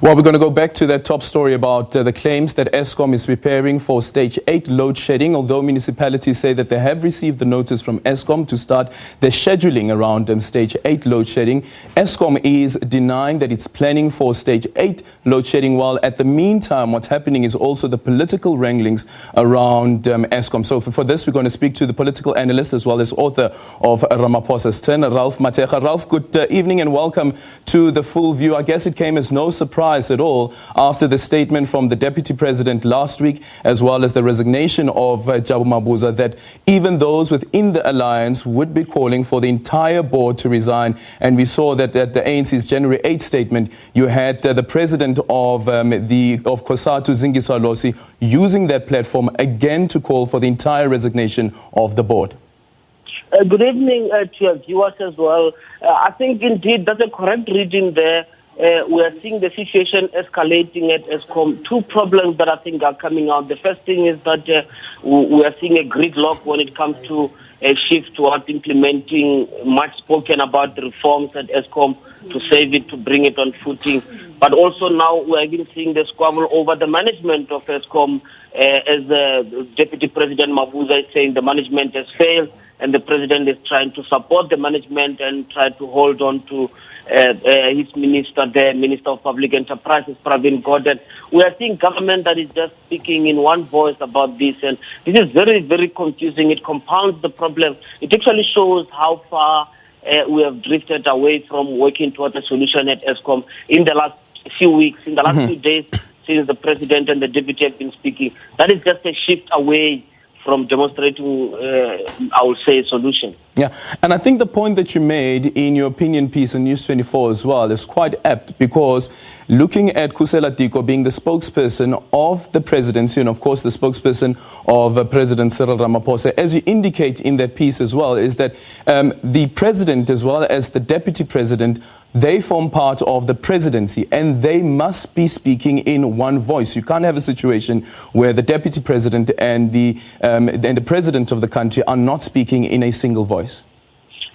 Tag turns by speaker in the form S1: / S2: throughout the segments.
S1: Well, we're going to go back to that top story about the claims that Eskom is preparing for stage 8 load shedding. Although municipalities say that they have received the notice from Eskom to start their scheduling around stage 8 load shedding, Eskom is denying that it's planning for stage 8 load shedding, while at the meantime what's happening is also the political wranglings around Eskom. So for this, we're going to speak to the political analyst as well as author of Ramaphosa's Turn, Ralph Mathekga. Ralph, good evening and welcome to The Full View. I guess it came as no surprise at all after the statement from the Deputy President last week, as well as the resignation of Jabu Mabuza, that even those within the alliance would be calling for the entire board to resign. And we saw that at the ANC's January 8 statement, you had the president of COSATU, Zingiswa Losi, using that platform again to call for the entire resignation of the board.
S2: Good evening to your viewers as well. I think indeed that's a correct reading there. We are seeing the situation escalating at Eskom. Two problems that I think are coming out. The first thing is that we are seeing a gridlock when it comes to a shift towards implementing much spoken about the reforms at Eskom to save it, to bring it on footing. But also now we are even seeing the squabble over the management of Eskom, as the Deputy President Mabuza is saying the management has failed, and the President is trying to support the management and try to hold on to his minister, the Minister of Public Enterprises, Pravin Gordhan. We are seeing government that is just speaking in one voice about this, and this is very, very confusing. It compounds the problem. It actually shows how far we have drifted away from working towards a solution at Eskom in the last few weeks, in the last few days since the President and the Deputy have been speaking. That is just a shift away from demonstrating, I would say, a solution.
S1: Yeah, and I think the point that you made in your opinion piece on News 24 as well is quite apt, because looking at Khusela Diko being the spokesperson of the presidency and of course the spokesperson of President Cyril Ramaphosa, as you indicate in that piece as well, is that the president as well as the deputy president, they form part of the presidency and they must be speaking in one voice. You can't have a situation where the deputy president and the president of the country are not speaking in a single voice.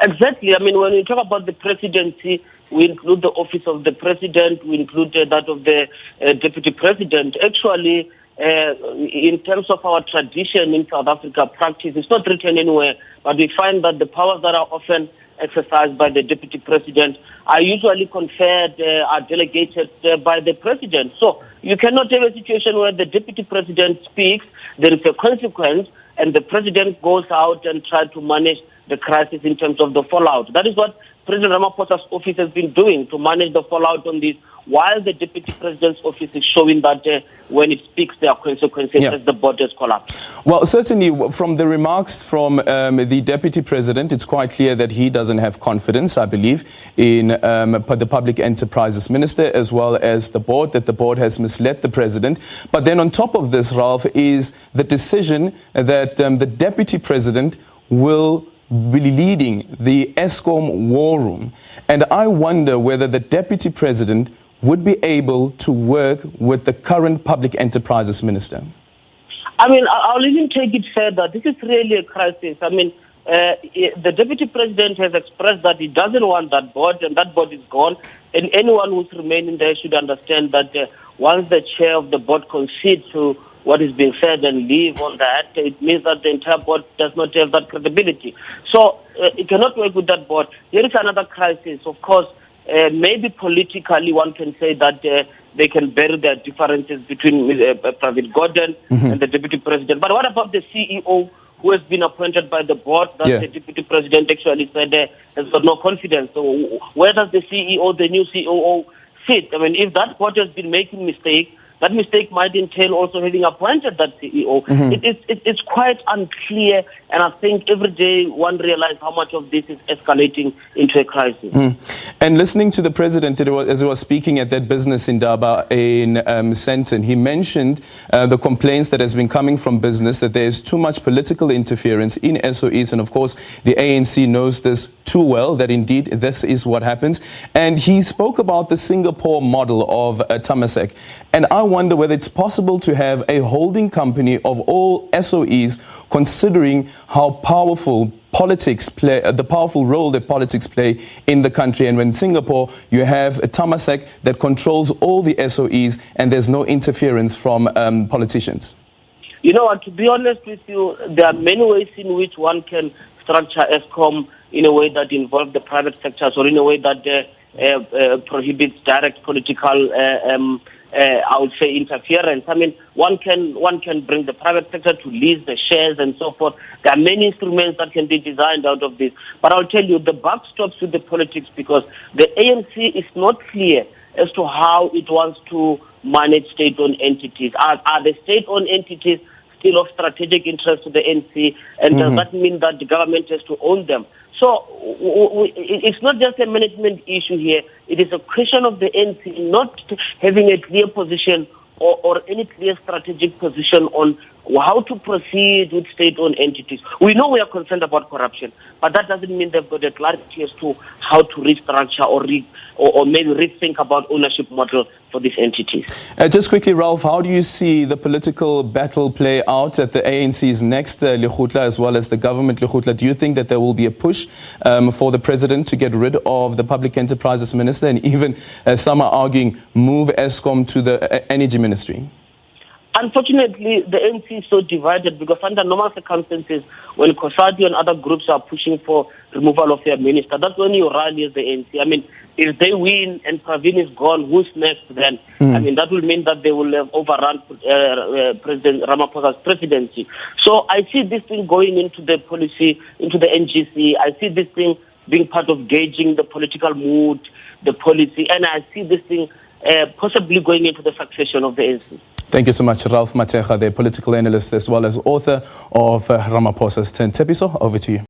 S2: Exactly. I mean, when we talk about the presidency, we include the office of the president, we include that of the deputy president. Actually, in terms of our tradition in South Africa, practice, it's not written anywhere, but we find that the powers that are often exercised by the deputy president are usually conferred, are delegated by the president. So you cannot have a situation where the deputy president speaks, there is a consequence, and the president goes out and tries to manage the crisis in terms of the fallout. That is what President Ramaphosa's office has been doing, to manage the fallout on this, while the deputy president's office is showing that when it speaks, there are consequences as the borders collapse.
S1: Well, certainly from the remarks from the deputy president, it's quite clear that he doesn't have confidence, I believe, in the public enterprises minister as well as the board, that the board has misled the president. But then on top of this, Ralph, is the decision that the deputy president will be leading the Eskom war room. And I wonder whether the deputy president would be able to work with the current public enterprises minister.
S2: I mean, I'll even take it further. This is really a crisis. I mean, the deputy president has expressed that he doesn't want that board, and that board is gone. And anyone who's remaining there should understand that once the chair of the board concedes to what is being said and leave on that, it means that the entire board does not have that credibility. So it cannot work with that board. There is another crisis. Of course, maybe politically one can say that they can bury their differences between Pravin Gordhan and the deputy president. But what about the CEO who has been appointed by the board that the deputy president actually said has got no confidence? So where does the CEO, the new COO, sit? I mean, if that board has been making mistakes, that mistake might entail also having appointed that CEO. It's quite unclear, and I think every day one realizes how much of this is escalating into a crisis.
S1: And listening to the president as he was speaking at that business in Daba in Sandton, he mentioned the complaints that has been coming from business, that there is too much political interference in SOEs, and of course the ANC knows this too well that indeed this is what happens. And he spoke about the Singapore model of Temasek. And I wonder whether it's possible to have a holding company of all SOEs, considering how powerful politics play, the powerful role that politics play in the country. And when Singapore, you have a Temasek that controls all the SOEs and there's no interference from politicians.
S2: You know what, to be honest with you, there are many ways in which one can structure Eskom in a way that involves the private sectors or in a way that prohibits direct political, I would say, interference. I mean, one can bring the private sector to lease the shares and so forth. There are many instruments that can be designed out of this. But I'll tell you, the buck stops with the politics because the ANC is not clear as to how it wants to manage state-owned entities. Are the state-owned entities still of strategic interest to the ANC, and does that mean that the government has to own them? So it's not just a management issue here. It is a question of the ANC not having a clear position or any clear strategic position on how to proceed with state-owned entities. We know we are concerned about corruption, but that doesn't mean they've got a clarity as to how to restructure or maybe rethink about ownership model for these entities.
S1: Just quickly, Ralph, how do you see the political battle play out at the ANC's next Lekgotla as well as the government Lekgotla? Do you think that there will be a push for the president to get rid of the public enterprises minister, and even some are arguing move Eskom to the energy ministry?
S2: Unfortunately, the ANC is so divided because under normal circumstances, when COSATU and other groups are pushing for removal of their minister, that's when you rally as the ANC. I mean, if they win and Pravin is gone, who's next then? I mean, that will mean that they will have overrun President Ramaphosa's presidency. So I see this thing going into the policy, into the NGC. I see this thing being part of gauging the political mood, the policy, and I see this thing possibly going into the succession of the ANC.
S1: Thank you so much, Ralph Mathekga, the political analyst as well as author of Ramaphosa's 10th episode. Over to you.